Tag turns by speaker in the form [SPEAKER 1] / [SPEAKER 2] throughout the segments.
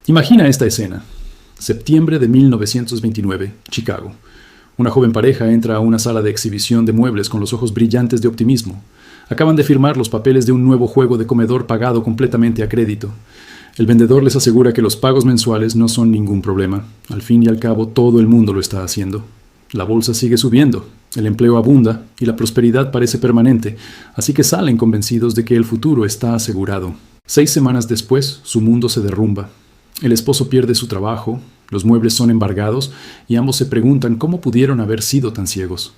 [SPEAKER 1] Imagina esta escena. Septiembre de 1929, Chicago. Una joven pareja entra a una sala de exhibición de muebles con los ojos brillantes de optimismo. Acaban de firmar los papeles de un nuevo juego de comedor pagado completamente a crédito. El vendedor les asegura que los pagos mensuales no son ningún problema. Al fin y al cabo, todo el mundo lo está haciendo. La bolsa sigue subiendo, el empleo abunda y la prosperidad parece permanente, así que salen convencidos de que el futuro está asegurado. 6 semanas después, su mundo se derrumba. El esposo pierde su trabajo, los muebles son embargados y ambos se preguntan cómo pudieron haber sido tan ciegos.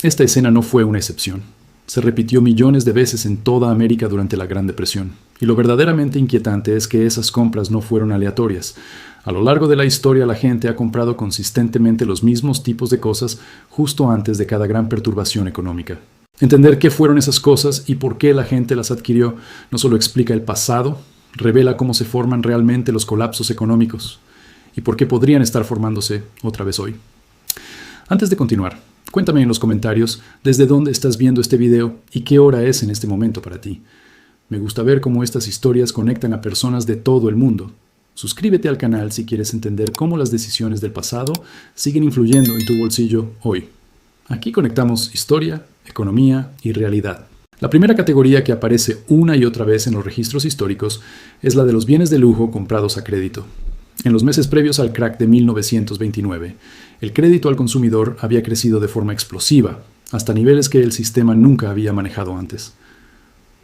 [SPEAKER 1] Esta escena no fue una excepción. Se repitió millones de veces en toda América durante la Gran Depresión. Y lo verdaderamente inquietante es que esas compras no fueron aleatorias. A lo largo de la historia la gente ha comprado consistentemente los mismos tipos de cosas justo antes de cada gran perturbación económica. Entender qué fueron esas cosas y por qué la gente las adquirió no solo explica el pasado, revela cómo se forman realmente los colapsos económicos y por qué podrían estar formándose otra vez hoy. Antes de continuar, cuéntame en los comentarios desde dónde estás viendo este video y qué hora es en este momento para ti. Me gusta ver cómo estas historias conectan a personas de todo el mundo. Suscríbete al canal si quieres entender cómo las decisiones del pasado siguen influyendo en tu bolsillo hoy. Aquí conectamos historia, economía y realidad. La primera categoría que aparece una y otra vez en los registros históricos es la de los bienes de lujo comprados a crédito. En los meses previos al crack de 1929, el crédito al consumidor había crecido de forma explosiva, hasta niveles que el sistema nunca había manejado antes.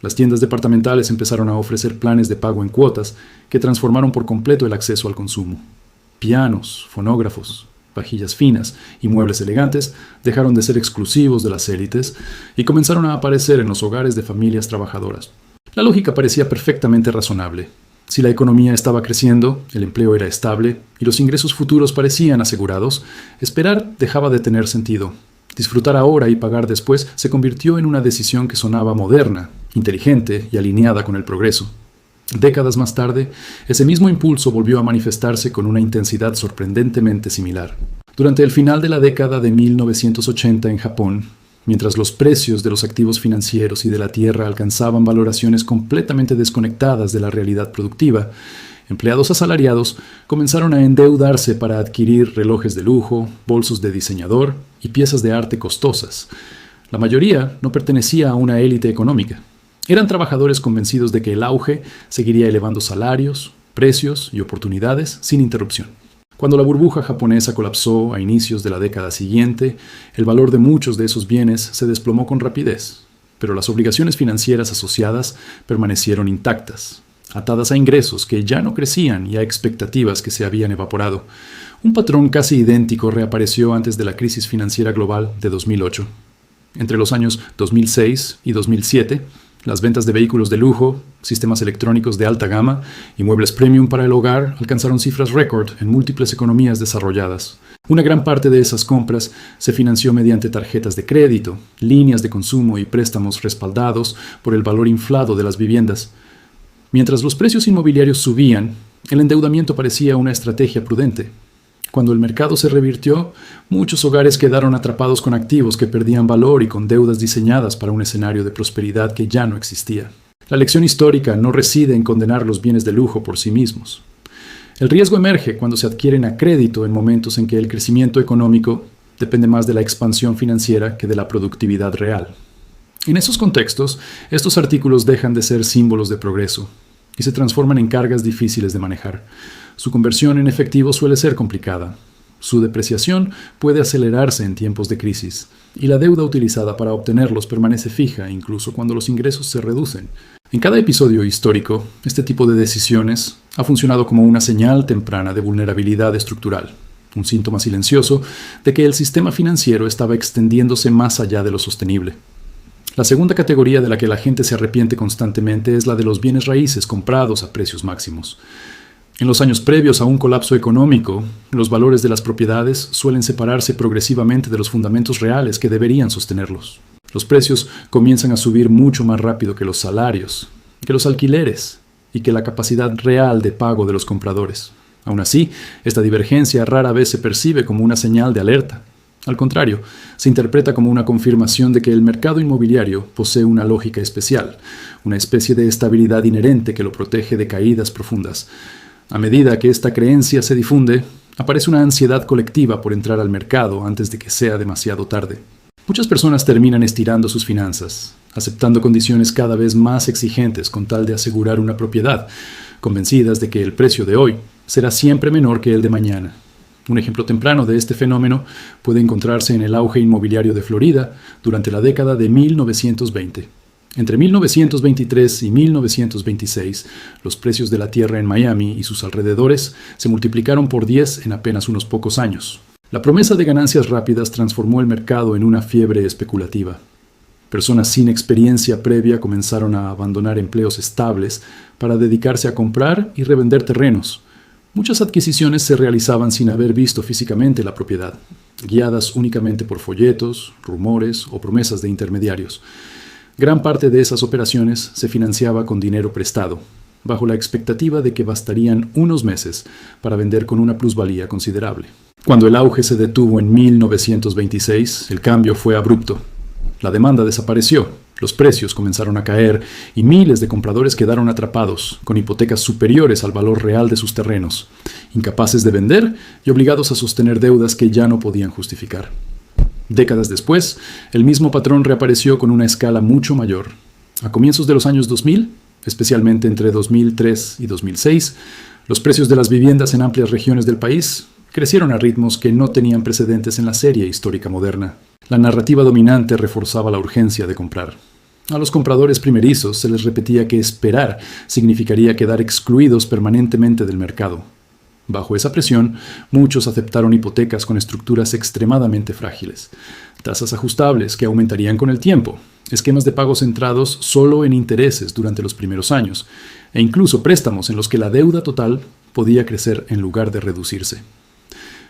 [SPEAKER 1] Las tiendas departamentales empezaron a ofrecer planes de pago en cuotas que transformaron por completo el acceso al consumo. Pianos, fonógrafos, vajillas finas y muebles elegantes dejaron de ser exclusivos de las élites y comenzaron a aparecer en los hogares de familias trabajadoras. La lógica parecía perfectamente razonable. Si la economía estaba creciendo, el empleo era estable y los ingresos futuros parecían asegurados, esperar dejaba de tener sentido. Disfrutar ahora y pagar después se convirtió en una decisión que sonaba moderna, inteligente y alineada con el progreso. Décadas más tarde, ese mismo impulso volvió a manifestarse con una intensidad sorprendentemente similar. Durante el final de la década de 1980 en Japón, mientras los precios de los activos financieros y de la tierra alcanzaban valoraciones completamente desconectadas de la realidad productiva, empleados asalariados comenzaron a endeudarse para adquirir relojes de lujo, bolsos de diseñador y piezas de arte costosas. La mayoría no pertenecía a una élite económica. Eran trabajadores convencidos de que el auge seguiría elevando salarios, precios y oportunidades sin interrupción. Cuando la burbuja japonesa colapsó a inicios de la década siguiente, el valor de muchos de esos bienes se desplomó con rapidez, pero las obligaciones financieras asociadas permanecieron intactas, atadas a ingresos que ya no crecían y a expectativas que se habían evaporado. Un patrón casi idéntico reapareció antes de la crisis financiera global de 2008. Entre los años 2006 y 2007, las ventas de vehículos de lujo, sistemas electrónicos de alta gama y muebles premium para el hogar alcanzaron cifras récord en múltiples economías desarrolladas. Una gran parte de esas compras se financió mediante tarjetas de crédito, líneas de consumo y préstamos respaldados por el valor inflado de las viviendas. Mientras los precios inmobiliarios subían, el endeudamiento parecía una estrategia prudente. Cuando el mercado se revirtió, muchos hogares quedaron atrapados con activos que perdían valor y con deudas diseñadas para un escenario de prosperidad que ya no existía. La lección histórica no reside en condenar los bienes de lujo por sí mismos. El riesgo emerge cuando se adquieren a crédito en momentos en que el crecimiento económico depende más de la expansión financiera que de la productividad real. En esos contextos, estos artículos dejan de ser símbolos de progreso y se transforman en cargas difíciles de manejar. Su conversión en efectivo suele ser complicada. Su depreciación puede acelerarse en tiempos de crisis, y la deuda utilizada para obtenerlos permanece fija incluso cuando los ingresos se reducen. En cada episodio histórico, este tipo de decisiones ha funcionado como una señal temprana de vulnerabilidad estructural, un síntoma silencioso de que el sistema financiero estaba extendiéndose más allá de lo sostenible. La segunda categoría de la que la gente se arrepiente constantemente es la de los bienes raíces comprados a precios máximos. En los años previos a un colapso económico, los valores de las propiedades suelen separarse progresivamente de los fundamentos reales que deberían sostenerlos. Los precios comienzan a subir mucho más rápido que los salarios, que los alquileres y que la capacidad real de pago de los compradores. Aún así, esta divergencia rara vez se percibe como una señal de alerta. Al contrario, se interpreta como una confirmación de que el mercado inmobiliario posee una lógica especial, una especie de estabilidad inherente que lo protege de caídas profundas. A medida que esta creencia se difunde, aparece una ansiedad colectiva por entrar al mercado antes de que sea demasiado tarde. Muchas personas terminan estirando sus finanzas, aceptando condiciones cada vez más exigentes con tal de asegurar una propiedad, convencidas de que el precio de hoy será siempre menor que el de mañana. Un ejemplo temprano de este fenómeno puede encontrarse en el auge inmobiliario de Florida durante la década de 1920. Entre 1923 y 1926, los precios de la tierra en Miami y sus alrededores se multiplicaron por 10 en apenas unos pocos años. La promesa de ganancias rápidas transformó el mercado en una fiebre especulativa. Personas sin experiencia previa comenzaron a abandonar empleos estables para dedicarse a comprar y revender terrenos. Muchas adquisiciones se realizaban sin haber visto físicamente la propiedad, guiadas únicamente por folletos, rumores o promesas de intermediarios. Gran parte de esas operaciones se financiaba con dinero prestado, bajo la expectativa de que bastarían unos meses para vender con una plusvalía considerable. Cuando el auge se detuvo en 1926, el cambio fue abrupto. La demanda desapareció, los precios comenzaron a caer y miles de compradores quedaron atrapados, con hipotecas superiores al valor real de sus terrenos, incapaces de vender y obligados a sostener deudas que ya no podían justificar. Décadas después, el mismo patrón reapareció con una escala mucho mayor. A comienzos de los años 2000, especialmente entre 2003 y 2006, los precios de las viviendas en amplias regiones del país crecieron a ritmos que no tenían precedentes en la serie histórica moderna. La narrativa dominante reforzaba la urgencia de comprar. A los compradores primerizos se les repetía que esperar significaría quedar excluidos permanentemente del mercado. Bajo esa presión, muchos aceptaron hipotecas con estructuras extremadamente frágiles, tasas ajustables que aumentarían con el tiempo, esquemas de pagos centrados solo en intereses durante los primeros años, e incluso préstamos en los que la deuda total podía crecer en lugar de reducirse.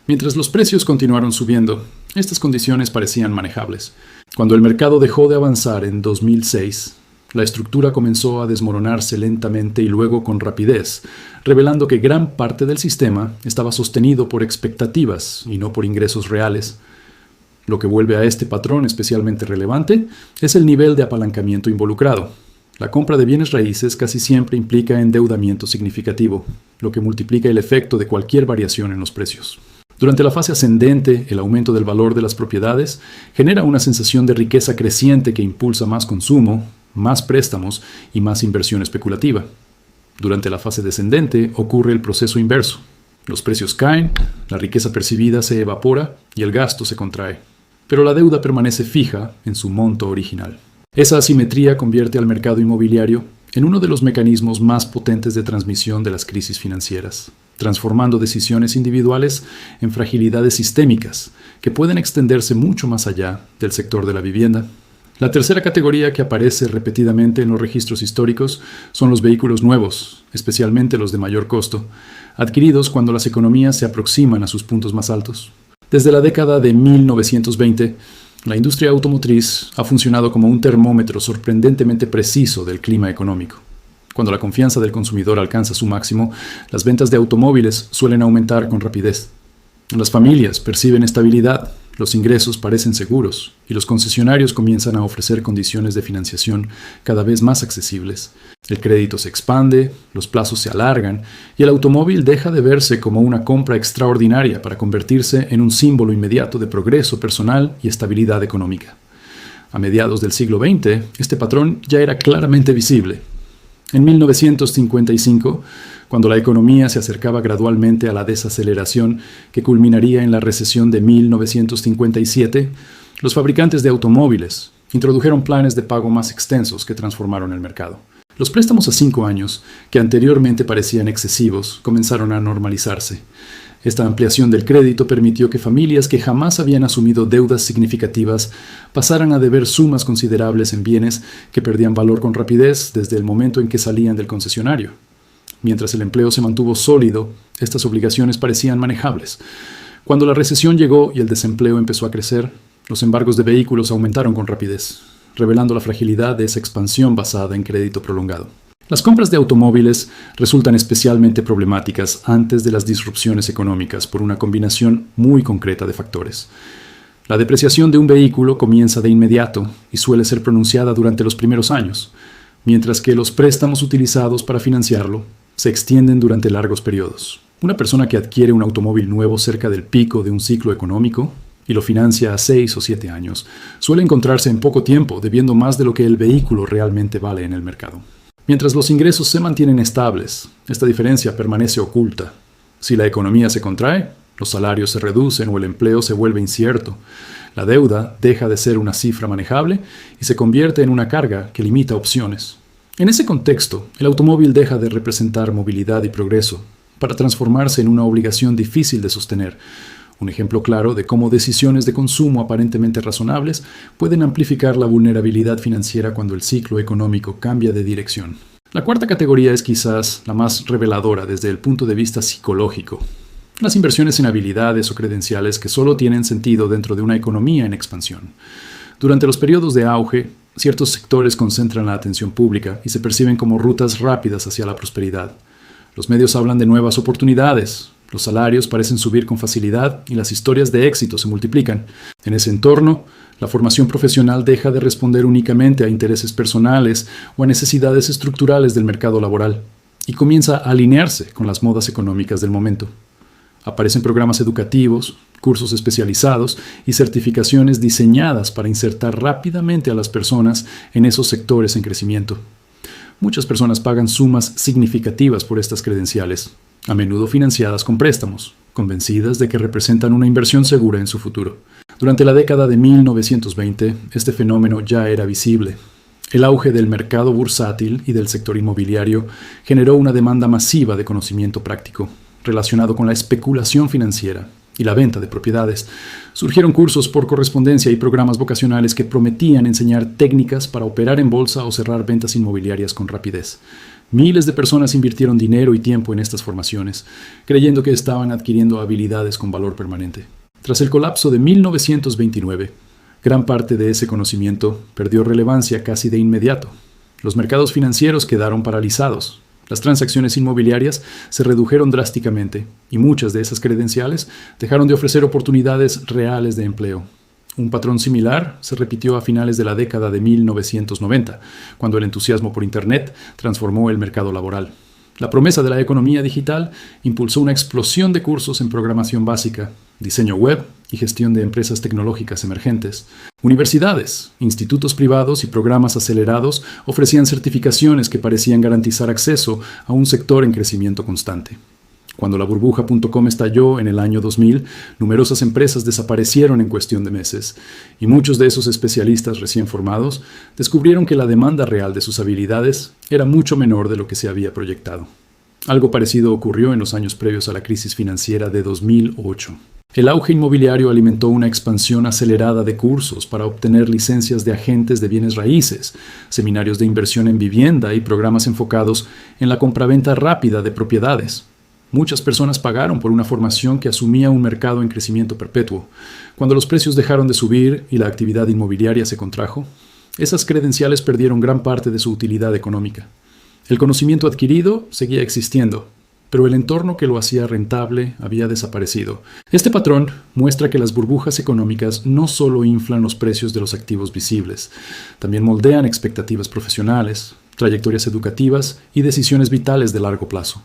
[SPEAKER 1] Mientras los precios continuaron subiendo, estas condiciones parecían manejables. Cuando el mercado dejó de avanzar en 2006, la estructura comenzó a desmoronarse lentamente y luego con rapidez, revelando que gran parte del sistema estaba sostenido por expectativas y no por ingresos reales. Lo que vuelve a este patrón especialmente relevante es el nivel de apalancamiento involucrado. La compra de bienes raíces casi siempre implica endeudamiento significativo, lo que multiplica el efecto de cualquier variación en los precios. Durante la fase ascendente, el aumento del valor de las propiedades genera una sensación de riqueza creciente que impulsa más consumo, más préstamos y más inversión especulativa. Durante la fase descendente ocurre el proceso inverso. Los precios caen, la riqueza percibida se evapora y el gasto se contrae. Pero la deuda permanece fija en su monto original. Esa asimetría convierte al mercado inmobiliario en uno de los mecanismos más potentes de transmisión de las crisis financieras, transformando decisiones individuales en fragilidades sistémicas que pueden extenderse mucho más allá del sector de la vivienda. La tercera categoría que aparece repetidamente en los registros históricos son los vehículos nuevos, especialmente los de mayor costo, adquiridos cuando las economías se aproximan a sus puntos más altos. Desde la década de 1920, la industria automotriz ha funcionado como un termómetro sorprendentemente preciso del clima económico. Cuando la confianza del consumidor alcanza su máximo, las ventas de automóviles suelen aumentar con rapidez. Las familias perciben estabilidad, los ingresos parecen seguros y los concesionarios comienzan a ofrecer condiciones de financiación cada vez más accesibles. El crédito se expande, los plazos se alargan y el automóvil deja de verse como una compra extraordinaria para convertirse en un símbolo inmediato de progreso personal y estabilidad económica. A mediados del siglo XX, este patrón ya era claramente visible. En 1955, cuando la economía se acercaba gradualmente a la desaceleración que culminaría en la recesión de 1957, los fabricantes de automóviles introdujeron planes de pago más extensos que transformaron el mercado. Los préstamos a 5 años, que anteriormente parecían excesivos, comenzaron a normalizarse. Esta ampliación del crédito permitió que familias que jamás habían asumido deudas significativas pasaran a deber sumas considerables en bienes que perdían valor con rapidez desde el momento en que salían del concesionario. Mientras el empleo se mantuvo sólido, estas obligaciones parecían manejables. Cuando la recesión llegó y el desempleo empezó a crecer, los embargos de vehículos aumentaron con rapidez, revelando la fragilidad de esa expansión basada en crédito prolongado. Las compras de automóviles resultan especialmente problemáticas antes de las disrupciones económicas por una combinación muy concreta de factores. La depreciación de un vehículo comienza de inmediato y suele ser pronunciada durante los primeros años, mientras que los préstamos utilizados para financiarlo se extienden durante largos periodos. Una persona que adquiere un automóvil nuevo cerca del pico de un ciclo económico y lo financia a 6 o 7 años, suele encontrarse en poco tiempo debiendo más de lo que el vehículo realmente vale en el mercado. Mientras los ingresos se mantienen estables, esta diferencia permanece oculta. Si la economía se contrae, los salarios se reducen o el empleo se vuelve incierto. La deuda deja de ser una cifra manejable y se convierte en una carga que limita opciones. En ese contexto, el automóvil deja de representar movilidad y progreso para transformarse en una obligación difícil de sostener. Un ejemplo claro de cómo decisiones de consumo aparentemente razonables pueden amplificar la vulnerabilidad financiera cuando el ciclo económico cambia de dirección. La cuarta categoría es quizás la más reveladora desde el punto de vista psicológico. Las inversiones en habilidades o credenciales que solo tienen sentido dentro de una economía en expansión. Durante los periodos de auge, ciertos sectores concentran la atención pública y se perciben como rutas rápidas hacia la prosperidad. Los medios hablan de nuevas oportunidades, los salarios parecen subir con facilidad y las historias de éxito se multiplican. En ese entorno, la formación profesional deja de responder únicamente a intereses personales o a necesidades estructurales del mercado laboral y comienza a alinearse con las modas económicas del momento. Aparecen programas educativos, cursos especializados y certificaciones diseñadas para insertar rápidamente a las personas en esos sectores en crecimiento. Muchas personas pagan sumas significativas por estas credenciales, a menudo financiadas con préstamos, convencidas de que representan una inversión segura en su futuro. Durante la década de 1920, este fenómeno ya era visible. El auge del mercado bursátil y del sector inmobiliario generó una demanda masiva de conocimiento práctico, relacionado con la especulación financiera y la venta de propiedades. Surgieron cursos por correspondencia y programas vocacionales que prometían enseñar técnicas para operar en bolsa o cerrar ventas inmobiliarias con rapidez. Miles de personas invirtieron dinero y tiempo en estas formaciones, creyendo que estaban adquiriendo habilidades con valor permanente. Tras el colapso de 1929, gran parte de ese conocimiento perdió relevancia casi de inmediato. Los mercados financieros quedaron paralizados. Las transacciones inmobiliarias se redujeron drásticamente y muchas de esas credenciales dejaron de ofrecer oportunidades reales de empleo. Un patrón similar se repitió a finales de la década de 1990, cuando el entusiasmo por Internet transformó el mercado laboral. La promesa de la economía digital impulsó una explosión de cursos en programación básica, diseño web y gestión de empresas tecnológicas emergentes. Universidades, institutos privados y programas acelerados ofrecían certificaciones que parecían garantizar acceso a un sector en crecimiento constante. Cuando la burbuja.com estalló en el año 2000, numerosas empresas desaparecieron en cuestión de meses, y muchos de esos especialistas recién formados descubrieron que la demanda real de sus habilidades era mucho menor de lo que se había proyectado. Algo parecido ocurrió en los años previos a la crisis financiera de 2008. El auge inmobiliario alimentó una expansión acelerada de cursos para obtener licencias de agentes de bienes raíces, seminarios de inversión en vivienda y programas enfocados en la compraventa rápida de propiedades. Muchas personas pagaron por una formación que asumía un mercado en crecimiento perpetuo. Cuando los precios dejaron de subir y la actividad inmobiliaria se contrajo, esas credenciales perdieron gran parte de su utilidad económica. El conocimiento adquirido seguía existiendo, pero el entorno que lo hacía rentable había desaparecido. Este patrón muestra que las burbujas económicas no solo inflan los precios de los activos visibles, también moldean expectativas profesionales, trayectorias educativas y decisiones vitales de largo plazo.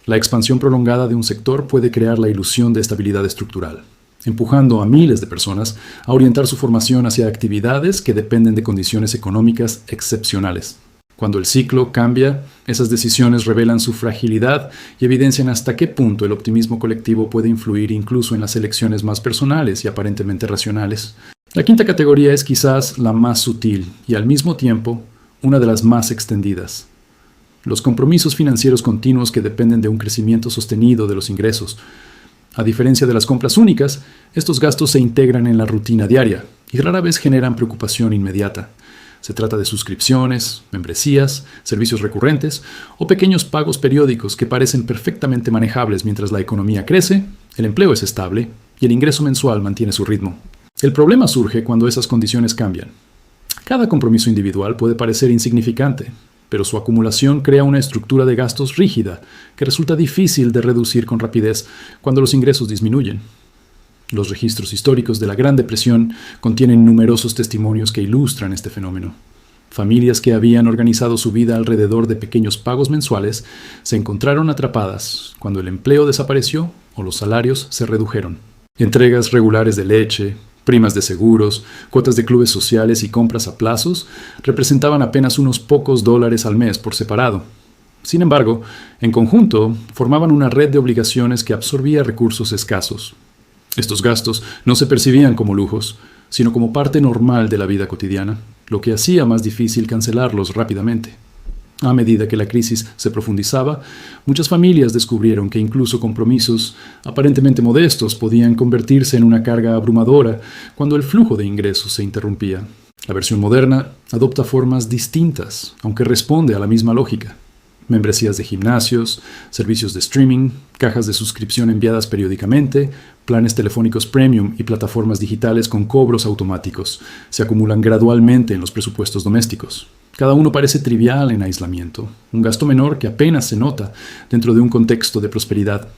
[SPEAKER 1] La expansión prolongada de un sector puede crear la ilusión de estabilidad estructural, empujando a miles de personas a orientar su formación hacia actividades que dependen de condiciones económicas excepcionales. Cuando el ciclo cambia, esas decisiones revelan su fragilidad y evidencian hasta qué punto el optimismo colectivo puede influir incluso en las elecciones más personales y aparentemente racionales. La quinta categoría es quizás la más sutil y al mismo tiempo una de las más extendidas. Los compromisos financieros continuos que dependen de un crecimiento sostenido de los ingresos. A diferencia de las compras únicas, estos gastos se integran en la rutina diaria y rara vez generan preocupación inmediata. Se trata de suscripciones, membresías, servicios recurrentes o pequeños pagos periódicos que parecen perfectamente manejables mientras la economía crece, el empleo es estable y el ingreso mensual mantiene su ritmo. El problema surge cuando esas condiciones cambian. Cada compromiso individual puede parecer insignificante, pero su acumulación crea una estructura de gastos rígida que resulta difícil de reducir con rapidez cuando los ingresos disminuyen. Los registros históricos de la Gran Depresión contienen numerosos testimonios que ilustran este fenómeno. Familias que habían organizado su vida alrededor de pequeños pagos mensuales se encontraron atrapadas cuando el empleo desapareció o los salarios se redujeron. Entregas regulares de leche, primas de seguros, cuotas de clubes sociales y compras a plazos representaban apenas unos pocos dólares al mes por separado. Sin embargo, en conjunto, formaban una red de obligaciones que absorbía recursos escasos. Estos gastos no se percibían como lujos, sino como parte normal de la vida cotidiana, lo que hacía más difícil cancelarlos rápidamente. A medida que la crisis se profundizaba, muchas familias descubrieron que incluso compromisos aparentemente modestos podían convertirse en una carga abrumadora cuando el flujo de ingresos se interrumpía. La versión moderna adopta formas distintas, aunque responde a la misma lógica. Membresías de gimnasios, servicios de streaming, cajas de suscripción enviadas periódicamente, planes telefónicos premium y plataformas digitales con cobros automáticos se acumulan gradualmente en los presupuestos domésticos. Cada uno parece trivial en aislamiento, un gasto menor que apenas se nota dentro de un contexto de prosperidad.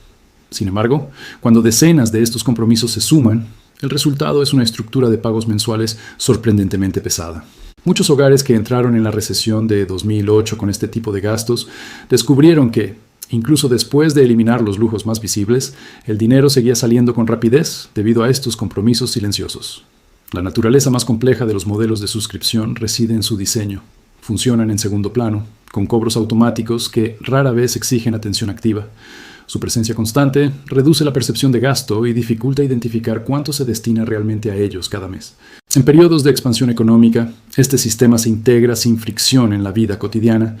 [SPEAKER 1] Sin embargo, cuando decenas de estos compromisos se suman, el resultado es una estructura de pagos mensuales sorprendentemente pesada. Muchos hogares que entraron en la recesión de 2008 con este tipo de gastos descubrieron que, incluso después de eliminar los lujos más visibles, el dinero seguía saliendo con rapidez debido a estos compromisos silenciosos. La naturaleza más compleja de los modelos de suscripción reside en su diseño. Funcionan en segundo plano, con cobros automáticos que rara vez exigen atención activa. Su presencia constante reduce la percepción de gasto y dificulta identificar cuánto se destina realmente a ellos cada mes. En periodos de expansión económica, este sistema se integra sin fricción en la vida cotidiana.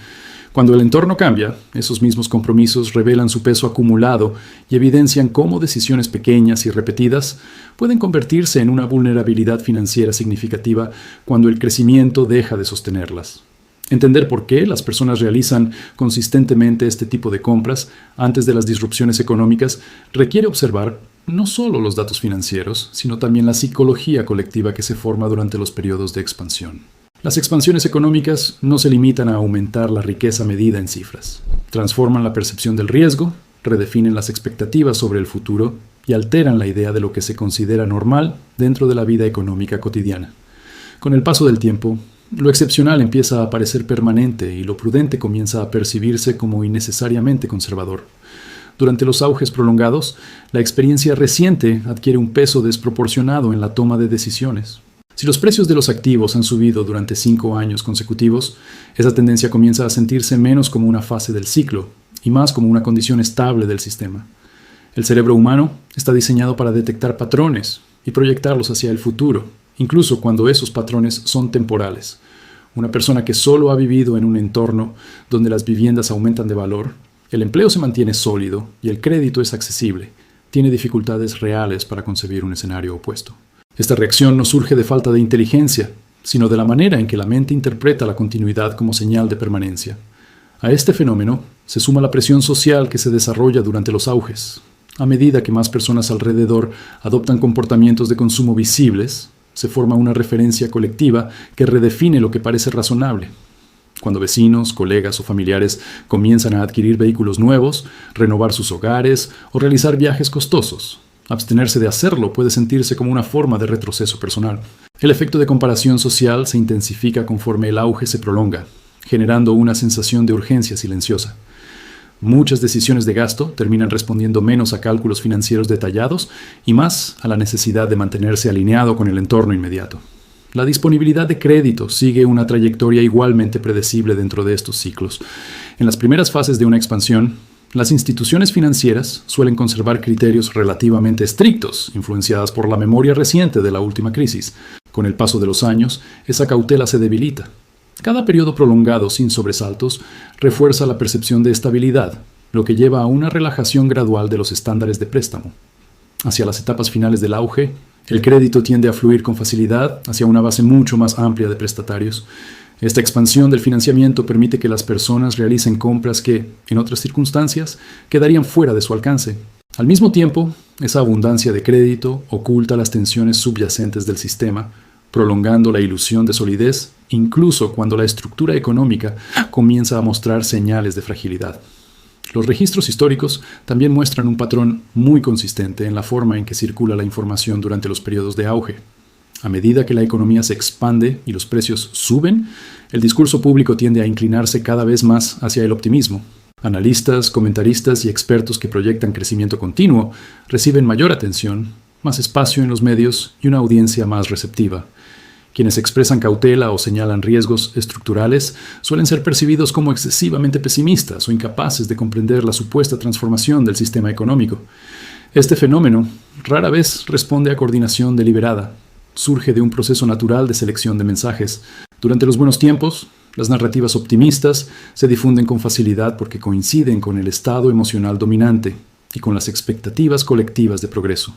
[SPEAKER 1] Cuando el entorno cambia, esos mismos compromisos revelan su peso acumulado y evidencian cómo decisiones pequeñas y repetidas pueden convertirse en una vulnerabilidad financiera significativa cuando el crecimiento deja de sostenerlas. Entender por qué las personas realizan consistentemente este tipo de compras antes de las disrupciones económicas requiere observar no solo los datos financieros, sino también la psicología colectiva que se forma durante los periodos de expansión. Las expansiones económicas no se limitan a aumentar la riqueza medida en cifras. Transforman la percepción del riesgo, redefinen las expectativas sobre el futuro y alteran la idea de lo que se considera normal dentro de la vida económica cotidiana. Con el paso del tiempo, lo excepcional empieza a parecer permanente y lo prudente comienza a percibirse como innecesariamente conservador. Durante los auges prolongados, la experiencia reciente adquiere un peso desproporcionado en la toma de decisiones. Si los precios de los activos han subido durante 5 años consecutivos, esa tendencia comienza a sentirse menos como una fase del ciclo y más como una condición estable del sistema. El cerebro humano está diseñado para detectar patrones y proyectarlos hacia el futuro, incluso cuando esos patrones son temporales. Una persona que solo ha vivido en un entorno donde las viviendas aumentan de valor, el empleo se mantiene sólido y el crédito es accesible, tiene dificultades reales para concebir un escenario opuesto. Esta reacción no surge de falta de inteligencia, sino de la manera en que la mente interpreta la continuidad como señal de permanencia. A este fenómeno se suma la presión social que se desarrolla durante los auges. A medida que más personas alrededor adoptan comportamientos de consumo visibles, se forma una referencia colectiva que redefine lo que parece razonable. Cuando vecinos, colegas o familiares comienzan a adquirir vehículos nuevos, renovar sus hogares o realizar viajes costosos, abstenerse de hacerlo puede sentirse como una forma de retroceso personal. El efecto de comparación social se intensifica conforme el auge se prolonga, generando una sensación de urgencia silenciosa. Muchas decisiones de gasto terminan respondiendo menos a cálculos financieros detallados y más a la necesidad de mantenerse alineado con el entorno inmediato. La disponibilidad de crédito sigue una trayectoria igualmente predecible dentro de estos ciclos. En las primeras fases de una expansión, las instituciones financieras suelen conservar criterios relativamente estrictos, influenciadas por la memoria reciente de la última crisis. Con el paso de los años, esa cautela se debilita. Cada periodo prolongado sin sobresaltos refuerza la percepción de estabilidad, lo que lleva a una relajación gradual de los estándares de préstamo. Hacia las etapas finales del auge, el crédito tiende a fluir con facilidad hacia una base mucho más amplia de prestatarios. Esta expansión del financiamiento permite que las personas realicen compras que, en otras circunstancias, quedarían fuera de su alcance. Al mismo tiempo, esa abundancia de crédito oculta las tensiones subyacentes del sistema, prolongando la ilusión de solidez, incluso cuando la estructura económica comienza a mostrar señales de fragilidad. Los registros históricos también muestran un patrón muy consistente en la forma en que circula la información durante los periodos de auge. A medida que la economía se expande y los precios suben, el discurso público tiende a inclinarse cada vez más hacia el optimismo. Analistas, comentaristas y expertos que proyectan crecimiento continuo reciben mayor atención, más espacio en los medios y una audiencia más receptiva. Quienes expresan cautela o señalan riesgos estructurales suelen ser percibidos como excesivamente pesimistas o incapaces de comprender la supuesta transformación del sistema económico. Este fenómeno rara vez responde a coordinación deliberada. Surge de un proceso natural de selección de mensajes. Durante los buenos tiempos, las narrativas optimistas se difunden con facilidad porque coinciden con el estado emocional dominante y con las expectativas colectivas de progreso.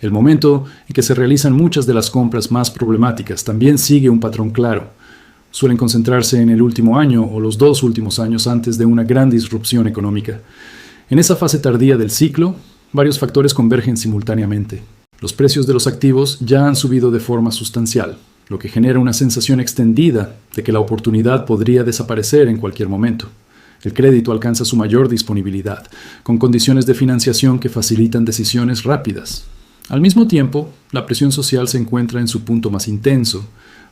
[SPEAKER 1] El momento en que se realizan muchas de las compras más problemáticas también sigue un patrón claro. Suelen concentrarse en el último año o los 2 últimos años antes de una gran disrupción económica. En esa fase tardía del ciclo, varios factores convergen simultáneamente. Los precios de los activos ya han subido de forma sustancial, lo que genera una sensación extendida de que la oportunidad podría desaparecer en cualquier momento. El crédito alcanza su mayor disponibilidad, con condiciones de financiación que facilitan decisiones rápidas. Al mismo tiempo, la presión social se encuentra en su punto más intenso,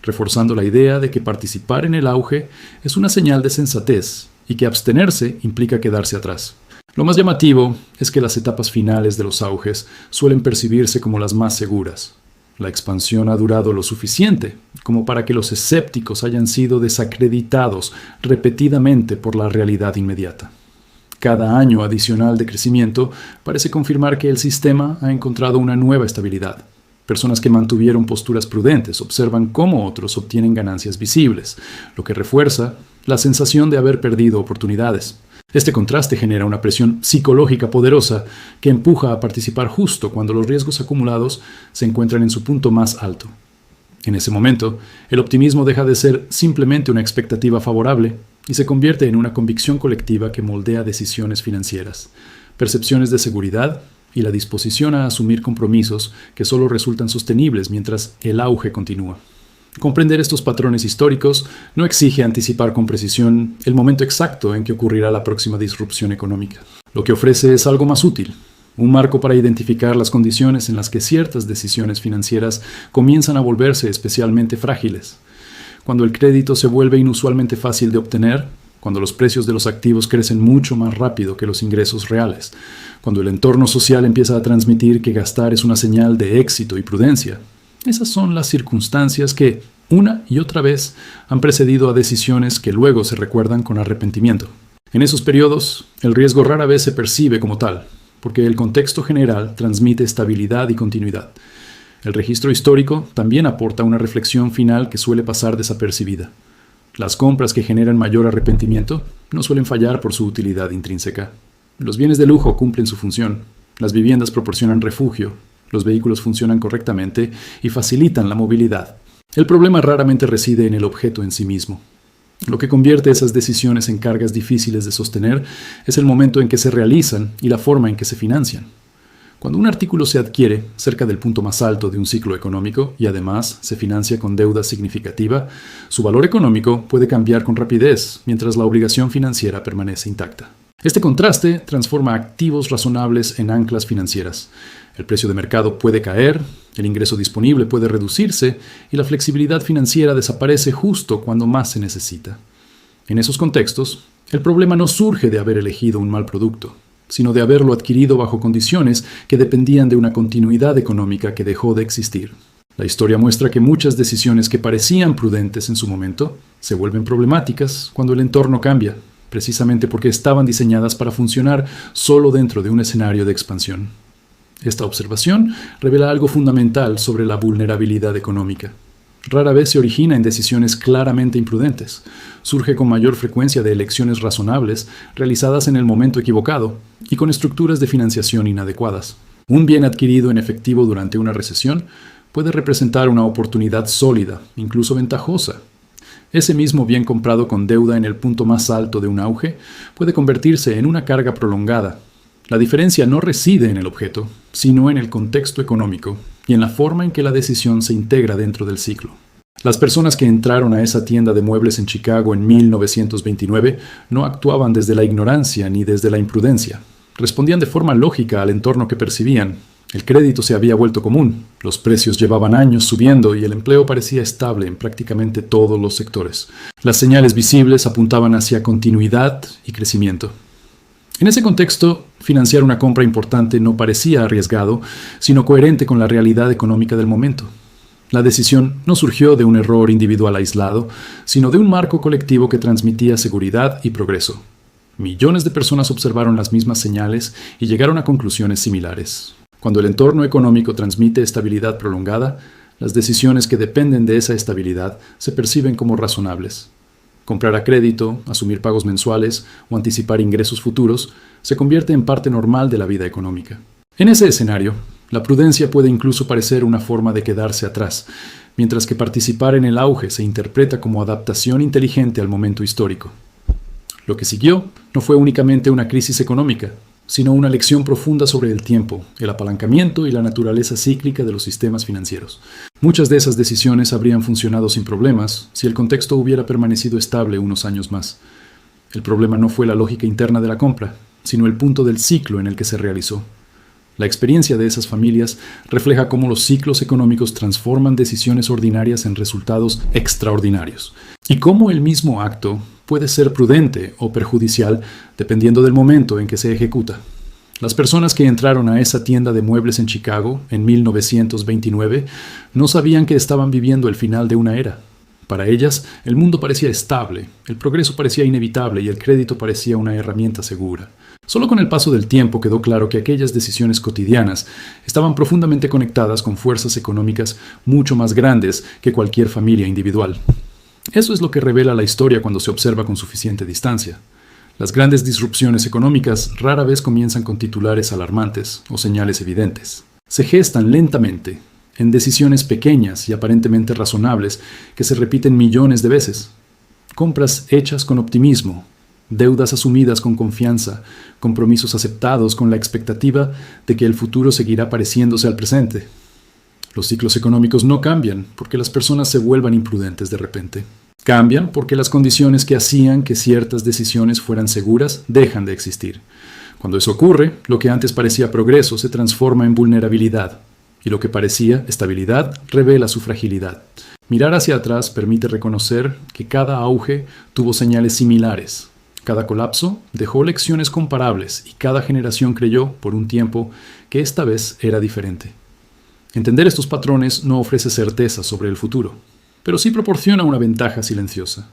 [SPEAKER 1] reforzando la idea de que participar en el auge es una señal de sensatez y que abstenerse implica quedarse atrás. Lo más llamativo es que las etapas finales de los auges suelen percibirse como las más seguras. La expansión ha durado lo suficiente como para que los escépticos hayan sido desacreditados repetidamente por la realidad inmediata. Cada año adicional de crecimiento parece confirmar que el sistema ha encontrado una nueva estabilidad. Personas que mantuvieron posturas prudentes observan cómo otros obtienen ganancias visibles, lo que refuerza la sensación de haber perdido oportunidades. Este contraste genera una presión psicológica poderosa que empuja a participar justo cuando los riesgos acumulados se encuentran en su punto más alto. En ese momento, el optimismo deja de ser simplemente una expectativa favorable y se convierte en una convicción colectiva que moldea decisiones financieras, percepciones de seguridad y la disposición a asumir compromisos que solo resultan sostenibles mientras el auge continúa. Comprender estos patrones históricos no exige anticipar con precisión el momento exacto en que ocurrirá la próxima disrupción económica. Lo que ofrece es algo más útil, un marco para identificar las condiciones en las que ciertas decisiones financieras comienzan a volverse especialmente frágiles. Cuando el crédito se vuelve inusualmente fácil de obtener, cuando los precios de los activos crecen mucho más rápido que los ingresos reales, cuando el entorno social empieza a transmitir que gastar es una señal de éxito y prudencia. Esas son las circunstancias que, una y otra vez, han precedido a decisiones que luego se recuerdan con arrepentimiento. En esos periodos, el riesgo rara vez se percibe como tal, porque el contexto general transmite estabilidad y continuidad. El registro histórico también aporta una reflexión final que suele pasar desapercibida. Las compras que generan mayor arrepentimiento no suelen fallar por su utilidad intrínseca. Los bienes de lujo cumplen su función, las viviendas proporcionan refugio, los vehículos funcionan correctamente y facilitan la movilidad. El problema raramente reside en el objeto en sí mismo. Lo que convierte esas decisiones en cargas difíciles de sostener es el momento en que se realizan y la forma en que se financian. Cuando un artículo se adquiere cerca del punto más alto de un ciclo económico y además se financia con deuda significativa, su valor económico puede cambiar con rapidez mientras la obligación financiera permanece intacta. Este contraste transforma activos razonables en anclas financieras. El precio de mercado puede caer, el ingreso disponible puede reducirse y la flexibilidad financiera desaparece justo cuando más se necesita. En esos contextos, el problema no surge de haber elegido un mal producto, sino de haberlo adquirido bajo condiciones que dependían de una continuidad económica que dejó de existir. La historia muestra que muchas decisiones que parecían prudentes en su momento se vuelven problemáticas cuando el entorno cambia, precisamente porque estaban diseñadas para funcionar solo dentro de un escenario de expansión. Esta observación revela algo fundamental sobre la vulnerabilidad económica. Rara vez se origina en decisiones claramente imprudentes. Surge con mayor frecuencia de elecciones razonables realizadas en el momento equivocado y con estructuras de financiación inadecuadas. Un bien adquirido en efectivo durante una recesión puede representar una oportunidad sólida, incluso ventajosa. Ese mismo bien comprado con deuda en el punto más alto de un auge puede convertirse en una carga prolongada. La diferencia no reside en el objeto, sino en el contexto económico y en la forma en que la decisión se integra dentro del ciclo. Las personas que entraron a esa tienda de muebles en Chicago en 1929 no actuaban desde la ignorancia ni desde la imprudencia. Respondían de forma lógica al entorno que percibían, El crédito se había vuelto común, los precios llevaban años subiendo y el empleo parecía estable en prácticamente todos los sectores. Las señales visibles apuntaban hacia continuidad y crecimiento. En ese contexto, financiar una compra importante no parecía arriesgado, sino coherente con la realidad económica del momento. La decisión no surgió de un error individual aislado, sino de un marco colectivo que transmitía seguridad y progreso. Millones de personas observaron las mismas señales y llegaron a conclusiones similares. Cuando el entorno económico transmite estabilidad prolongada, las decisiones que dependen de esa estabilidad se perciben como razonables. Comprar a crédito, asumir pagos mensuales o anticipar ingresos futuros se convierte en parte normal de la vida económica. En ese escenario, la prudencia puede incluso parecer una forma de quedarse atrás, mientras que participar en el auge se interpreta como adaptación inteligente al momento histórico. Lo que siguió no fue únicamente una crisis económica, sino una lección profunda sobre el tiempo, el apalancamiento y la naturaleza cíclica de los sistemas financieros. Muchas de esas decisiones habrían funcionado sin problemas si el contexto hubiera permanecido estable unos años más. El problema no fue la lógica interna de la compra, sino el punto del ciclo en el que se realizó. La experiencia de esas familias refleja cómo los ciclos económicos transforman decisiones ordinarias en resultados extraordinarios, y cómo el mismo acto puede ser prudente o perjudicial dependiendo del momento en que se ejecuta. Las personas que entraron a esa tienda de muebles en Chicago en 1929 no sabían que estaban viviendo el final de una era. Para ellas, el mundo parecía estable, el progreso parecía inevitable y el crédito parecía una herramienta segura. Solo con el paso del tiempo quedó claro que aquellas decisiones cotidianas estaban profundamente conectadas con fuerzas económicas mucho más grandes que cualquier familia individual. Eso es lo que revela la historia cuando se observa con suficiente distancia. Las grandes disrupciones económicas rara vez comienzan con titulares alarmantes o señales evidentes. Se gestan lentamente, en decisiones pequeñas y aparentemente razonables que se repiten millones de veces. Compras hechas con optimismo, deudas asumidas con confianza, compromisos aceptados con la expectativa de que el futuro seguirá pareciéndose al presente. Los ciclos económicos no cambian porque las personas se vuelvan imprudentes de repente. Cambian porque las condiciones que hacían que ciertas decisiones fueran seguras dejan de existir. Cuando eso ocurre, lo que antes parecía progreso se transforma en vulnerabilidad, y lo que parecía estabilidad revela su fragilidad. Mirar hacia atrás permite reconocer que cada auge tuvo señales similares. Cada colapso dejó lecciones comparables y cada generación creyó, por un tiempo, que esta vez era diferente. Entender estos patrones no ofrece certeza sobre el futuro, pero sí proporciona una ventaja silenciosa: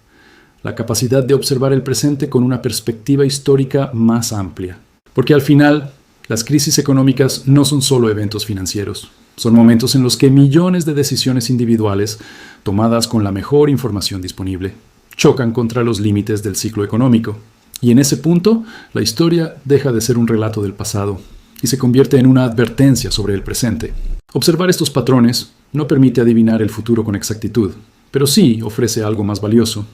[SPEAKER 1] la capacidad de observar el presente con una perspectiva histórica más amplia. Porque al final, las crisis económicas no son solo eventos financieros. Son momentos en los que millones de decisiones individuales, tomadas con la mejor información disponible, chocan contra los límites del ciclo económico. Y en ese punto, la historia deja de ser un relato del pasado y se convierte en una advertencia sobre el presente. Observar estos patrones no permite adivinar el futuro con exactitud, pero sí ofrece algo más valioso: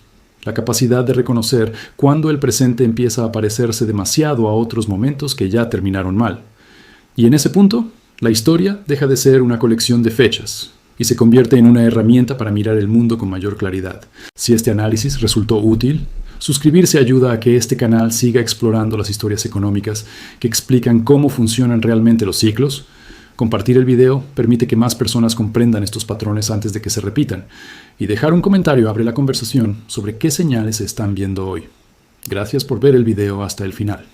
[SPEAKER 1] la capacidad de reconocer cuándo el presente empieza a parecerse demasiado a otros momentos que ya terminaron mal. Y en ese punto, la historia deja de ser una colección de fechas y se convierte en una herramienta para mirar el mundo con mayor claridad. Si este análisis resultó útil, suscribirse ayuda a que este canal siga explorando las historias económicas que explican cómo funcionan realmente los ciclos. Compartir el video permite que más personas comprendan estos patrones antes de que se repitan, y dejar un comentario abre la conversación sobre qué señales se están viendo hoy. Gracias por ver el video hasta el final.